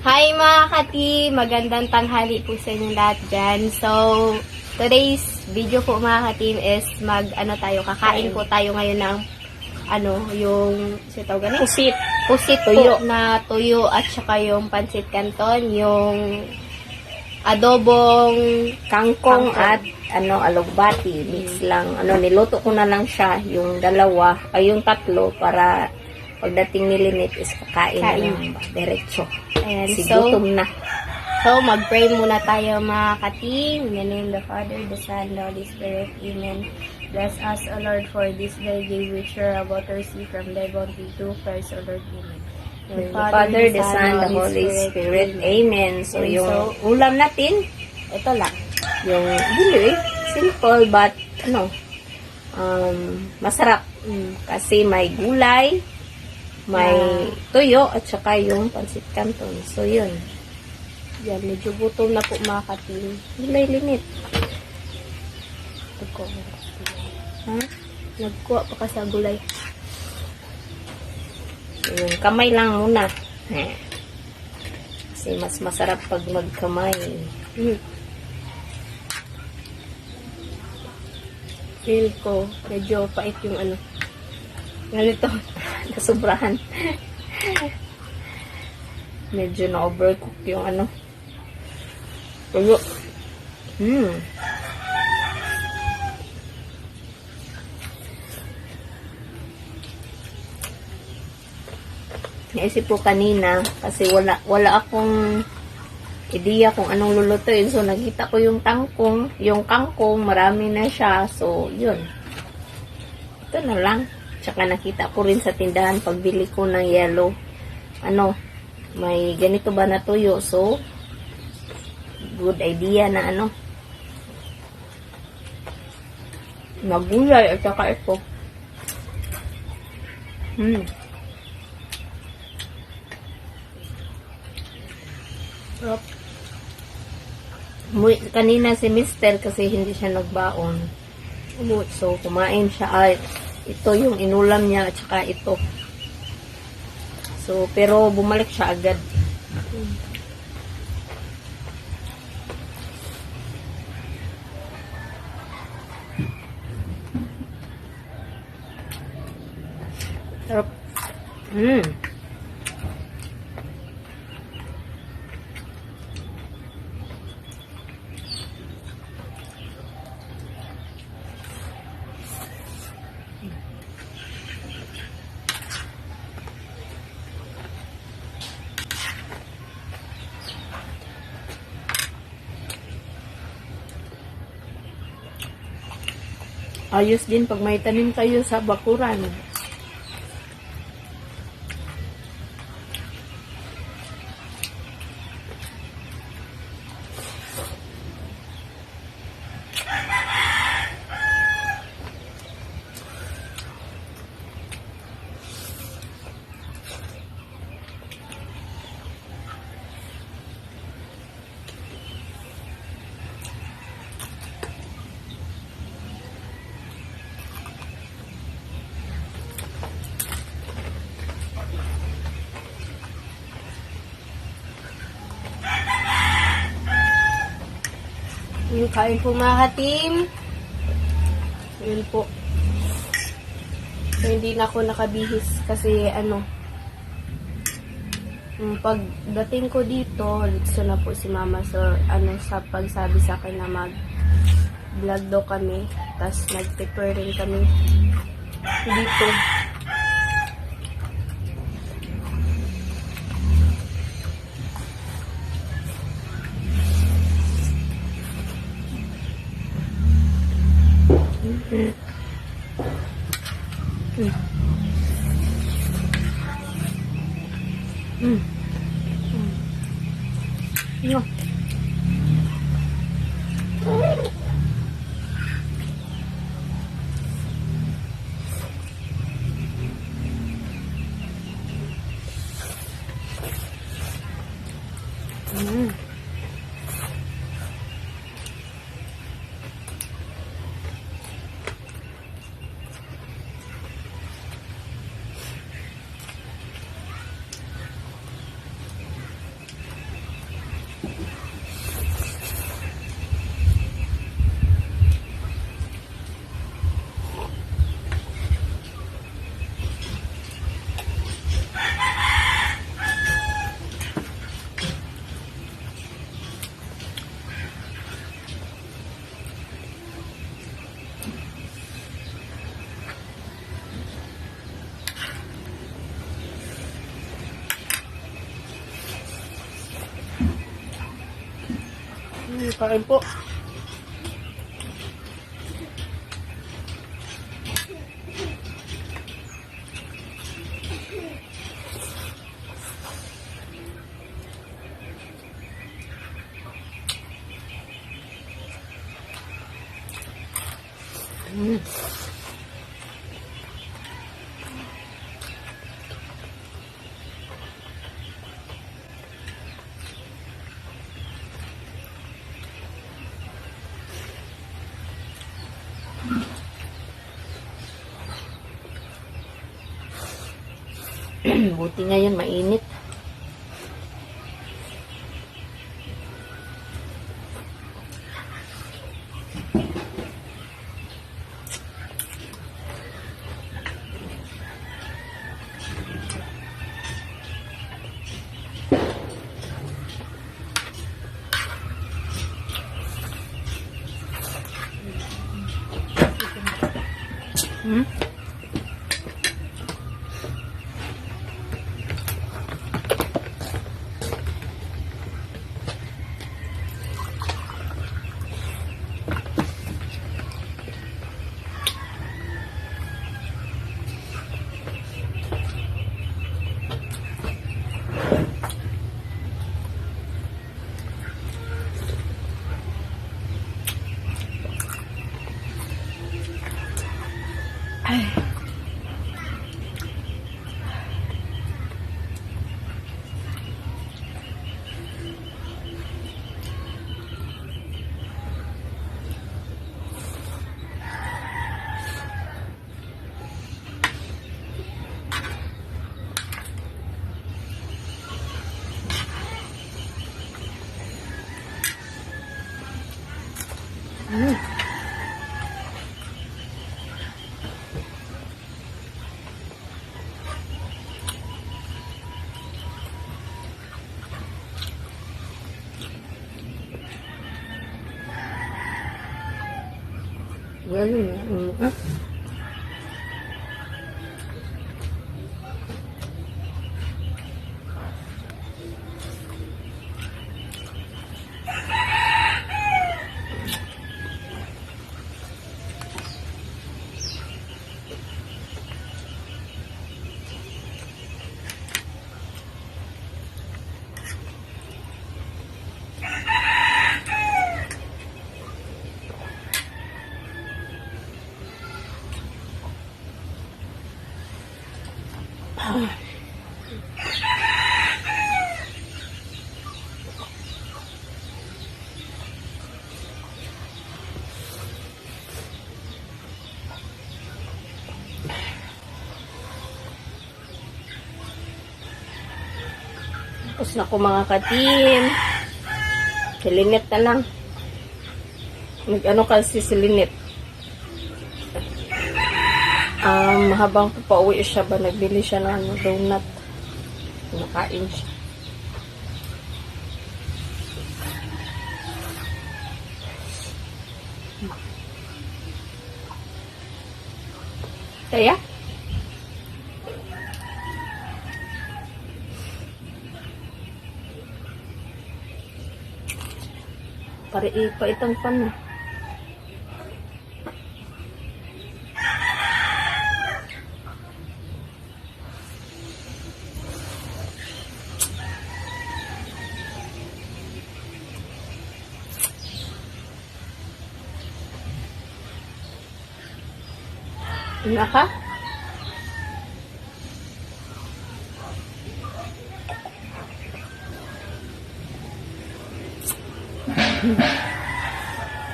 Hi mga kati! Magandang tanghali po sa inyong lahat dyan. So, today's video po mga katim is kakain po tayo ngayon ng yung Pusit. Pusit Tuyo. po na tuyo at saka yung pancit canton, yung adobong Kangkong at alugbati. Mix lang. Niluto ko na lang siya. Yung dalawa, ay yung tatlo para pagdating ni Lynette is kakain na lang. Diretso. Ayan, Gutom na. So, mag-pray muna tayo mga katim. In the name of the Father, the Son, the Holy Spirit. Amen. Bless us, O Lord, for this very day which we are about to receive from thy bounty through Christ, O Lord. Amen. The Father, the Son, the Holy Spirit. Amen. So, yung ulam natin, ito lang. Yung dili, simple but, masarap. Kasi may gulay, may tuyo, at saka yung pancit canton. So, yun. Yan, medyo gutom na po mga katim. Gulay limit. Nagkuha pa ka sa gulay. Yung kamay lang muna. Kasi mas masarap pag magkamay. Feel ko, medyo pait yung ganito. Nasubrahan. Medyo na-overcook yung tuyo. Naisip ko kanina kasi wala akong ideya kung anong lulutuin. So, nakita ko yung kangkong, marami na siya. So, yun. Ito na lang. Tsaka nakita ko rin sa tindahan pagbili ko ng yellow. May ganito ba na tuyo. So, good idea na nagulay at saka ito. Kanina si Mister kasi hindi siya nagbaon. So, kumain siya. Ito yung inulam niya at saka ito. So, pero bumalik siya agad. Sarap. Ayos din pag may tanim kayo sa bakuran. Yung kain po mga katim. Yun po. So, hindi na ako nakabihis kasi pagdating ko dito, gusto na po si mama. So, sa pagsabi sa akin na mag-vlog daw kami. Tapos nag-prepare rin kami dito. No. Kain po. Buti ngayon mainit. Hmm? Galing na. Tapos na ko mga katim. Silinit na lang. Nag-ano kasi silinit. Habang pauwi siya ba, nagbili siya ng donut. Nakain siya. Kaya? Para ipaitang pan. Naka?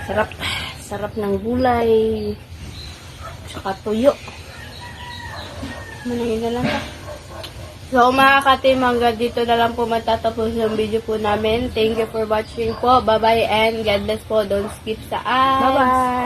Sarap. Sarap ng gulay. Tsaka tuyo. Manahin na lang ka. So mga katim, hanggang dito na lang po matatapos yung video po namin. Thank you for watching po. Bye-bye and God bless po. Don't skip sa ads. Bye-bye!